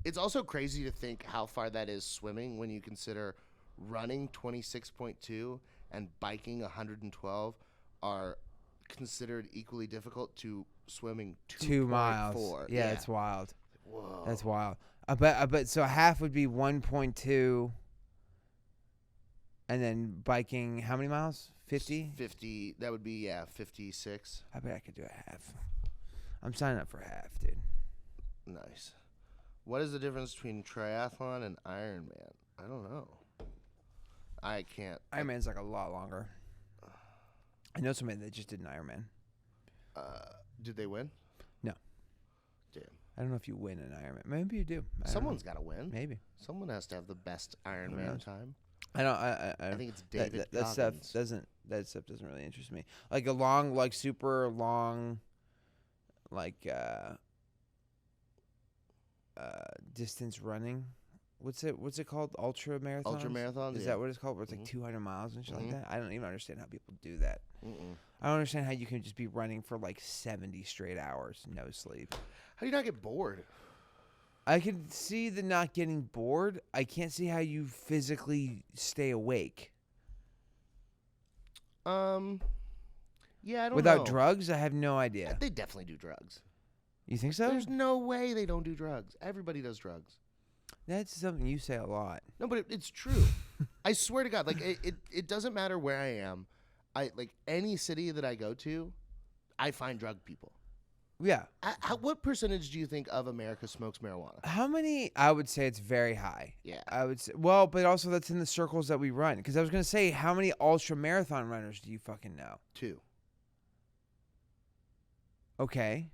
It's also crazy to think how far that is swimming when you consider running 26.2 and biking 112 are considered equally difficult to swimming 2 miles. 4. Yeah, it's wild. Whoa. That's wild. I bet so half would be 1.2, and then biking how many miles? 50? 50. That would be 56. I bet I could do a half. I'm signing up for half, dude. Nice. What is the difference between triathlon and Ironman? I don't know. I can't. Ironman's like a lot longer. I know somebody that just did an Ironman. Did they win? No. Damn. I don't know if you win an Ironman. Maybe you do. Someone's got to win. Maybe. Someone has to have the best Ironman time. I think it's David that stuff doesn't really interest me. Like a long, like super long, like distance running. What's it called? Ultra marathons? Ultra marathons? Is that what it's called? Where it's like 200 miles and shit like that? I don't even understand how people do that. I don't understand how you can just be running for like 70 straight hours, no sleep. How do you not get bored? I can see the not getting bored. I can't see how you physically stay awake. Yeah, I don't know. Without drugs, I have no idea. They definitely do drugs. You think so? There's no way they don't do drugs. Everybody does drugs. That's something you say a lot. No, but it's true. I swear to God, like it doesn't matter where I am. Like any city that I go to, I find drug people. Yeah. What percentage do you think of America smokes marijuana? How many? I would say it's very high. Yeah. I would say, well, but also that's in the circles that we run. Because I was going to say, how many ultra marathon runners do you fucking know? 2. Okay.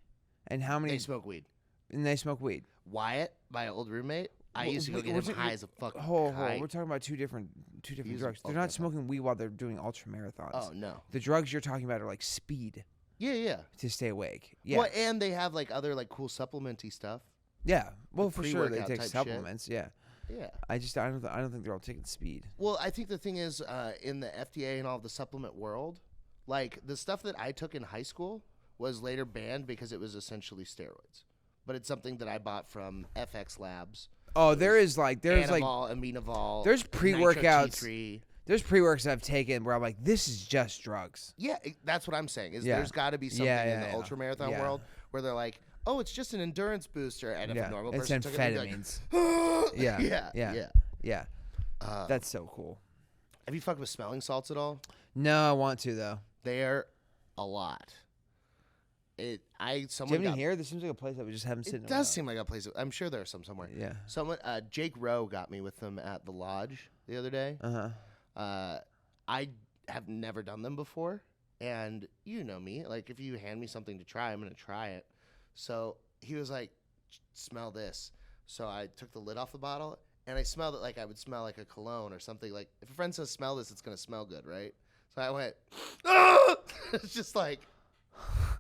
And how many? They smoke weed. And they smoke weed. Wyatt, my old roommate, I used to go get him high as a fucking Hold. kite. We're talking about two different drugs. They're not smoking weed while they're doing ultra marathons. Oh, no. The drugs you're talking about are like speed. Yeah. To stay awake. Yeah. Well, and they have like other like cool supplementy stuff. Yeah. Well, for sure they pre-workout take type supplements. shit. Yeah. Yeah. I don't think they're all taking speed. Well, I think the thing is, in the FDA and all of the supplement world, like the stuff that I took in high school was later banned because it was essentially steroids. But it's something that I bought from FX Labs. Oh, there's Anaval, Amenaval. there's pre-workouts. Nitro-T3. There's pre-works I've taken where I'm like, this is just drugs. Yeah, that's what I'm saying. Is Yeah. there's got to be something in the ultra marathon Yeah. world where they're like, oh, it's just an endurance booster, and if a normal It's person took it, they'd be like, amphetamines. yeah. Yeah. That's so cool. Have you fucked with smelling salts at all? No, I want to though. They're a lot. Do you Someone have any got, here? This seems like a place that we just haven't sitting. it does seem like a place. I'm sure there's some somewhere. Yeah. Someone, Jake Rowe got me with them at the lodge the other day. I have never done them before, and you know me. Like, if you hand me something to try, I'm gonna try it. So he was like, "Smell this." So I took the lid off the bottle, and I smelled it like I would smell like a cologne or something. Like, if a friend says, "Smell this," it's gonna smell good, right? So I went, "Ah!" It's just like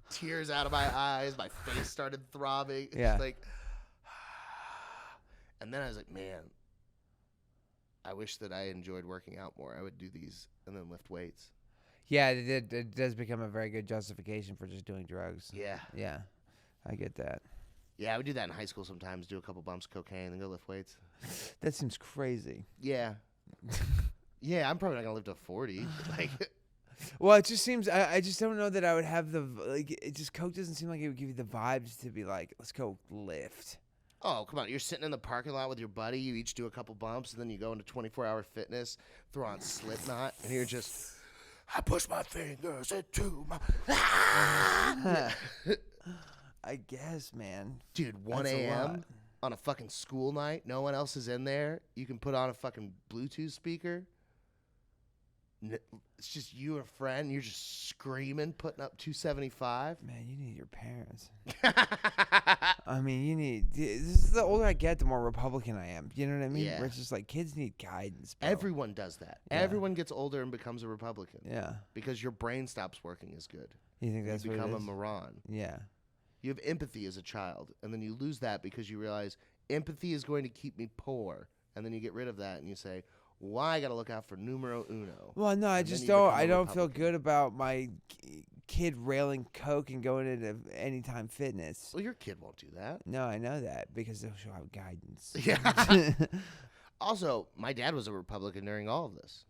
tears out of my eyes. My face started throbbing. It's Yeah. like, and then I was like, man, I wish that I enjoyed working out more. I would do these and then lift weights. Yeah, it does become a very good justification for just doing drugs. Yeah. Yeah, I get that. Yeah, I would do that in high school sometimes, do a couple bumps of cocaine, then go lift weights. That seems crazy. Yeah. Yeah, I'm probably not going to live to 40. Like, Well, it just seems I just don't know that I would have the coke doesn't seem like it would give you the vibes to be like, let's go lift. oh, come on. You're sitting in the parking lot with your buddy. You each do a couple bumps, and then you go into 24-hour fitness, throw on Slipknot, and you're just, I push my fingers into my... I guess, man. Dude, 1 That's a lot. a.m. on a fucking school night. No one else is in there. You can put on a fucking Bluetooth speaker. It's just you and a friend. You're just screaming, putting up 275. Man, you need your parents. I mean, you need. This is the older I get, the more Republican I am. You know what I mean? Yeah. Where it's just like kids need guidance. Bro. Everyone does that. Yeah. Everyone gets older and becomes a Republican. Yeah. Because your brain stops working as good. You think that's you what it become a is? moron. Yeah. You have empathy as a child, and then you lose that because you realize empathy is going to keep me poor, and then you get rid of that and you say, "Well, I got to look out for numero uno." Well, no, I And then just you don't. become I a don't feel Republican. good about my kid railing coke and going into Anytime Fitness. Well, your kid won't do that. No, I know that because they'll show have guidance. Yeah. Also, my dad was a Republican during all of this.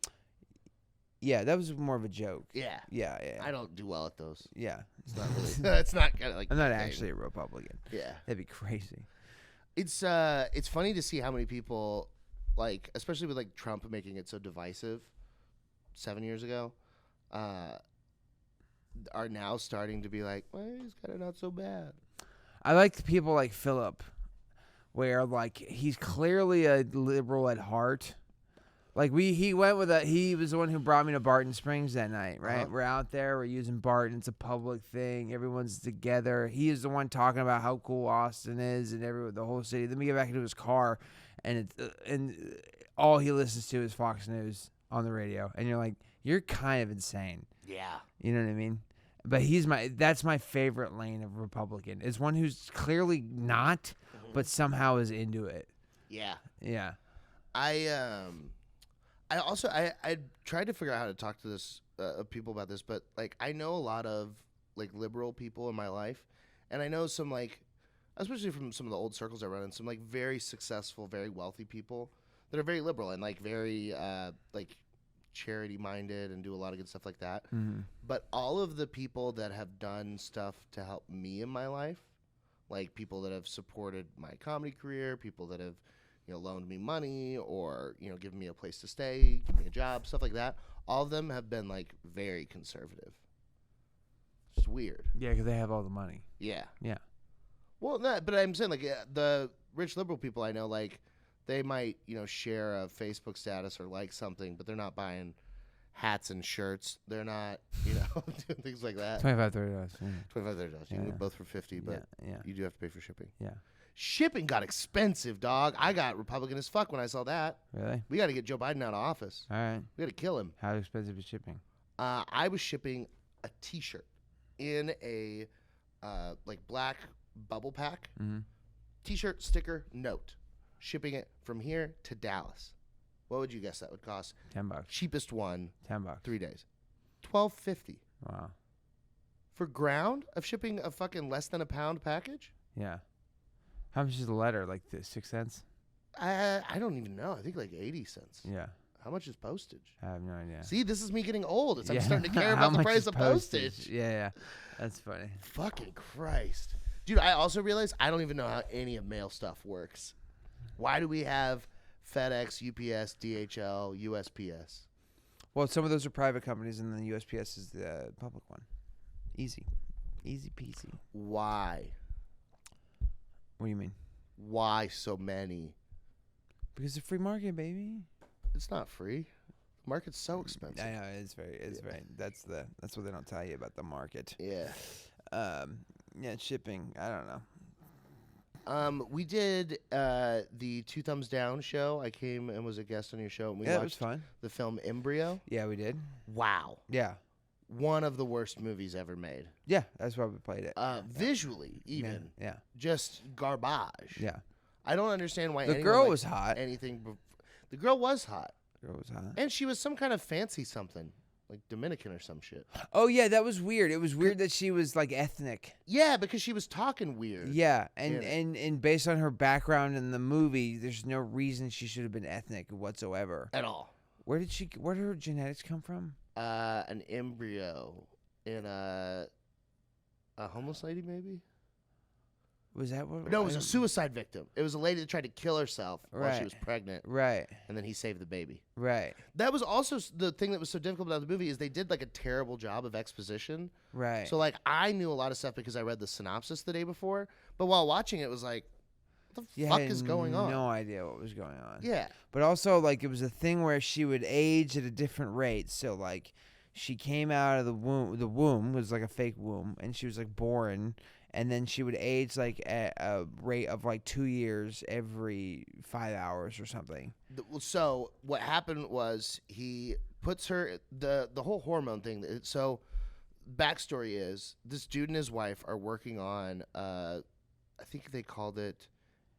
Yeah, that was more of a joke. Yeah. Yeah, yeah. I don't do well at those. Yeah. It's not really. It's not kind of like. I'm not my thing. actually a Republican. Yeah. That'd be crazy. It's funny to see how many people, like, especially with like Trump making it so divisive 7 years ago, are now starting to be like, well, he's kind of not so bad. I like the people like Philip, where like he's clearly a liberal at heart. Like he went with he was the one who brought me to Barton Springs that night, right? Uh-huh. We're out there, we're using Barton, it's a public thing, everyone's together. He is the one talking about how cool Austin is and the whole city. Then we get back into his car, and all he listens to is Fox News on the radio, and you're like, you're kind of insane. Yeah. You know what I mean? But that's my favorite lane of Republican. Is one who's clearly not, but somehow is into it. Yeah. Yeah. I also tried to figure out how to talk to this people about this, but like I know a lot of like liberal people in my life, and I know some like, especially from some of the old circles I run in, some like very successful, very wealthy people that are very liberal and like very like charity minded and do a lot of good stuff like that. Mm-hmm. But all of the people that have done stuff to help me in my life, like people that have supported my comedy career, people that have loaned me money or, given me a place to stay, give me a job, stuff like that. All of them have been, like, very conservative. It's weird. Yeah, because they have all the money. Yeah. Yeah. Well, no, but I'm saying, like, the rich liberal people I know, like, they might, share a Facebook status or like something, but they're not buying hats and shirts. They're not, doing things like that. $25, $30. Yeah. $25, $30. You can get both for $50, but yeah. you do have to pay for shipping. Yeah. Shipping got expensive, dog. I got Republican as fuck when I saw that. Really? We got to get Joe Biden out of office. All right. We got to kill him. How expensive is shipping? I was shipping a T-shirt in a like black bubble pack. Mm-hmm. T-shirt, sticker, note. Shipping it from here to Dallas. What would you guess that would cost? $10. Cheapest one. $10. 3 days. $12.50 Wow. for ground of shipping a fucking less than a pound package. Yeah. How much is the letter? Like 6 cents? I don't even know. I think like 80 cents. Yeah. How much is postage? I have no idea. See, this is me getting old. I'm Yeah. starting to care How about the much price is of postage. Yeah. That's funny. Fucking Christ. Dude, I also realized I don't even know how any of mail stuff works. Why do we have FedEx, UPS, DHL, USPS? Well, some of those are private companies, and then USPS is the public one. Easy peasy. Why? What do you mean? Why so many? Because the free market, baby. It's not free. The market's so expensive. I know it's very. That's what they don't tell you about the market. Yeah. Yeah, shipping. I don't know. We did the Two Thumbs Down show. I came and was a guest on your show, and we Yeah, it was watched fun. the film Embryo. Yeah, we did. Wow. Yeah. One of the worst movies ever made. Yeah, that's why we played it. Visually, even. Yeah. Just garbage. Yeah. I don't understand why The anyone girl likes was hot. anything. The girl was hot. Girl was hot. And she was some kind of fancy something. Like Dominican or some shit. Oh yeah, that was weird. It was weird that she was like ethnic. Yeah, because she was talking weird. Yeah, and based on her background in the movie, there's no reason she should have been ethnic whatsoever. At all. Where did her genetics come from? An embryo in a homeless lady, maybe? Was that what? No, it was a suicide victim. It was a lady that tried to kill herself while she Right. was pregnant, Right. and then he saved the baby. Right. That was also the thing that was so difficult about the movie is they did like a terrible job of exposition. Right. So like I knew a lot of stuff because I read the synopsis the day before, but while watching it was like, what the fuck is going on? No idea what was going on. Yeah. But also, like, it was a thing where she would age at a different rate. So, like, she came out of the womb. The womb was like a fake womb, and she was like born, and then she would age like at a rate of like 2 years every 5 hours or something. So what happened was he puts her the whole hormone thing. So backstory is this dude and his wife are working on I think they called it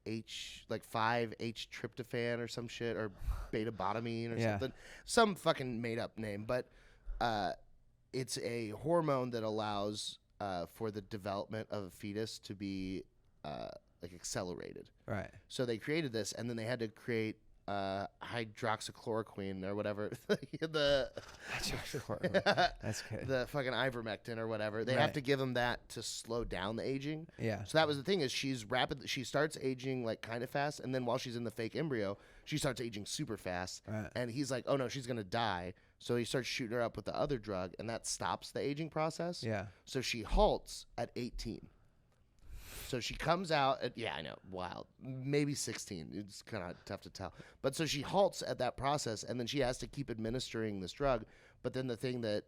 5-H tryptophan or some shit, or beta-botamine or something, some fucking made up name, but it's a hormone that allows for the development of a fetus to be like accelerated. Right. So they created this, and then they had to create hydroxychloroquine or whatever That's good. the fucking ivermectin or whatever. They have to give them that to slow down the aging. Yeah. So that was the thing is she starts aging like kind of fast, and then while she's in the fake embryo, she starts aging super fast. Right. And he's like, oh no, she's gonna die. So he starts shooting her up with the other drug, and that stops the aging process. Yeah. So she halts at 18. So she comes out at, I know, wild, maybe 16. It's kind of tough to tell. But so she halts at that process, and then she has to keep administering this drug. But then the thing that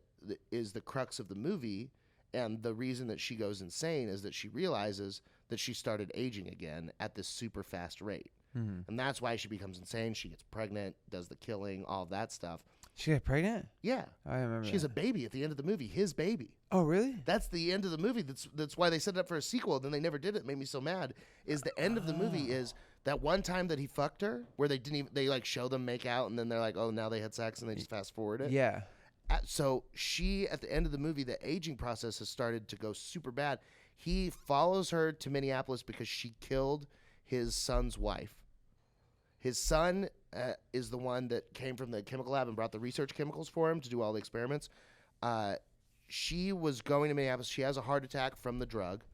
is the crux of the movie, and the reason that she goes insane, is that she realizes that she started aging again at this super fast rate. Mm-hmm. And that's why she becomes insane. She gets pregnant, does the killing, all of that stuff. She got pregnant? Yeah. I remember. She has a baby at the end of the movie, his baby. Oh, really? That's the end of the movie. That's why they set it up for a sequel. Then they never did it. It made me so mad. Is the end of the movie is that one time that he fucked her, where they like show them make out, and then they're like, oh, now they had sex, and they just fast forward it. Yeah. So she, at the end of the movie, the aging process has started to go super bad. He follows her to Minneapolis because she killed his son's wife. His son is the one that came from the chemical lab and brought the research chemicals for him to do all the experiments. She was going to Minneapolis. She has a heart attack from the drug.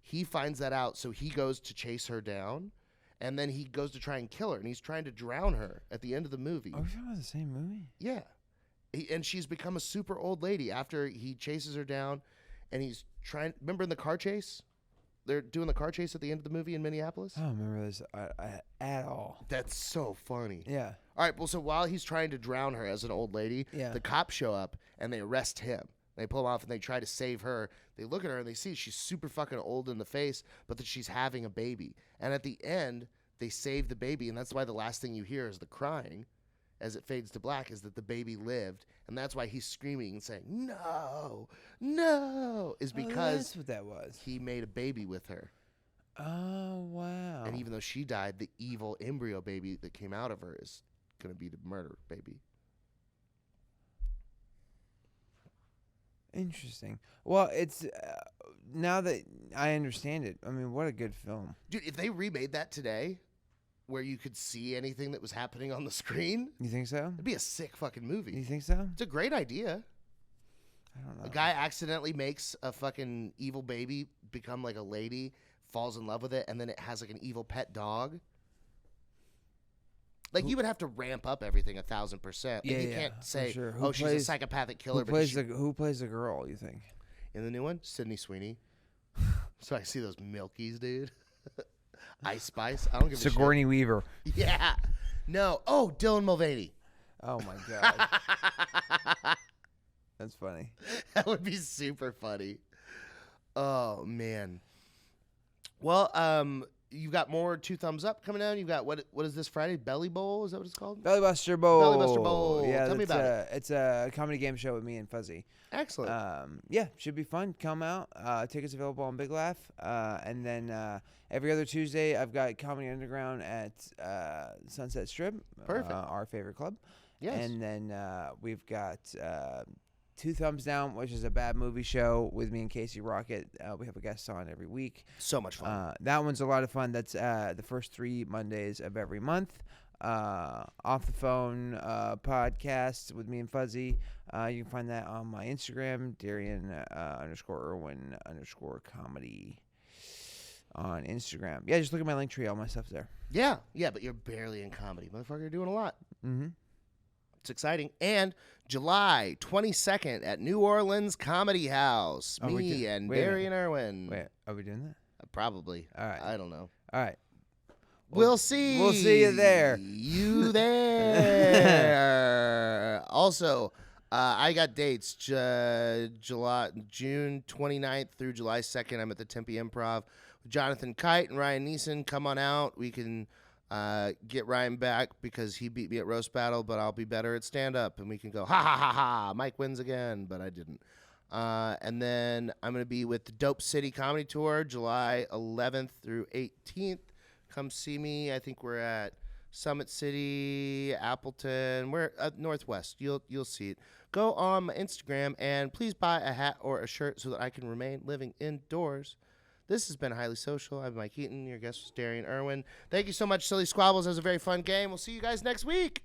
He finds that out, so he goes to chase her down, and then he goes to try and kill her, and he's trying to drown her at the end of the movie. Are we talking about the same movie? Yeah. And she's become a super old lady after he chases her down, and he's trying... Remember in the car chase? They're doing the car chase at the end of the movie in Minneapolis? I don't remember this at all. That's so funny. Yeah. All right, well, so while he's trying to drown her as an old lady, Yeah. the cops show up, and they arrest him. They pull him off, and they try to save her. They look at her, and they see she's super fucking old in the face, but that she's having a baby. And at the end, they save the baby, and that's why the last thing you hear is the crying as it fades to black, is that the baby lived. And that's why he's screaming and saying, no, no, is because that's what that was. he made a baby with her. Oh, wow. And even though she died, the evil embryo baby that came out of her is going to be the murder baby. Interesting. Well, it's now that I understand it. I mean, what a good film. Dude, if they remade that today where you could see anything that was happening on the screen. You think so? It'd be a sick fucking movie. You think so? It's a great idea. I don't know. A guy accidentally makes a fucking evil baby become like a lady, falls in love with it, and then it has like an evil pet dog. Like, you would have to ramp up everything 1,000%. Yeah, Like, you yeah, can't for say, sure. she's a psychopathic killer. Who plays the girl, you think? In the new one? Sydney Sweeney. So I see those Milkies, dude. Ice Spice. I don't give a shit. Sigourney Weaver. Yeah. No. Oh, Dylan Mulvaney. Oh, my God. That's funny. That would be super funny. Oh, man. Well, you've got more Two Thumbs Up coming out. You've got, what is this Friday? Belly Bowl? Is that what it's called? Bellybuster Bowl. Bellybuster Bowl. Yeah, Tell me about it. It's a comedy game show with me and Fuzzy. Excellent. Yeah, should be fun. Come out. Tickets available on Big Laugh. And then every other Tuesday, I've got Comedy Underground at Sunset Strip. Perfect. Our favorite club. Yes. And then we've got Two Thumbs Down, which is a bad movie show with me and Casey Rocket. We have a guest on every week. So much fun. That one's a lot of fun. That's the first 3 Mondays of every month. Off the Phone podcast with me and Fuzzy. You can find that on my Instagram, Darian _Irwin _comedy on Instagram. Yeah, just look at my link tree. All my stuff's there. Yeah, but you're barely in comedy. Motherfucker, you're doing a lot. Mm-hmm. It's exciting. And July 22nd at New Orleans Comedy House. Me and Darian Irwin. Wait, are we doing that? Probably. All right. I don't know. All right. We'll see. We'll see you there. You there. Also, I got dates. June 29th through July 2nd. I'm at the Tempe Improv with Jonathan Kite and Ryan Neeson. Come on out. We can get Ryan back because he beat me at Roast Battle, but I'll be better at stand-up. And we can go, ha, ha, ha, ha. Mike wins again, but I didn't. And then I'm going to be with the Dope City Comedy Tour, July 11th through 18th. Come see me. I think we're at Summit City, Appleton. We're at Northwest. You'll see it. Go on my Instagram and please buy a hat or a shirt so that I can remain living indoors. This has been Highly Social. I'm Mike Eaton. Your guest was Darian Irwin. Thank you so much, Silly Squabbles. That was a very fun game. We'll see you guys next week.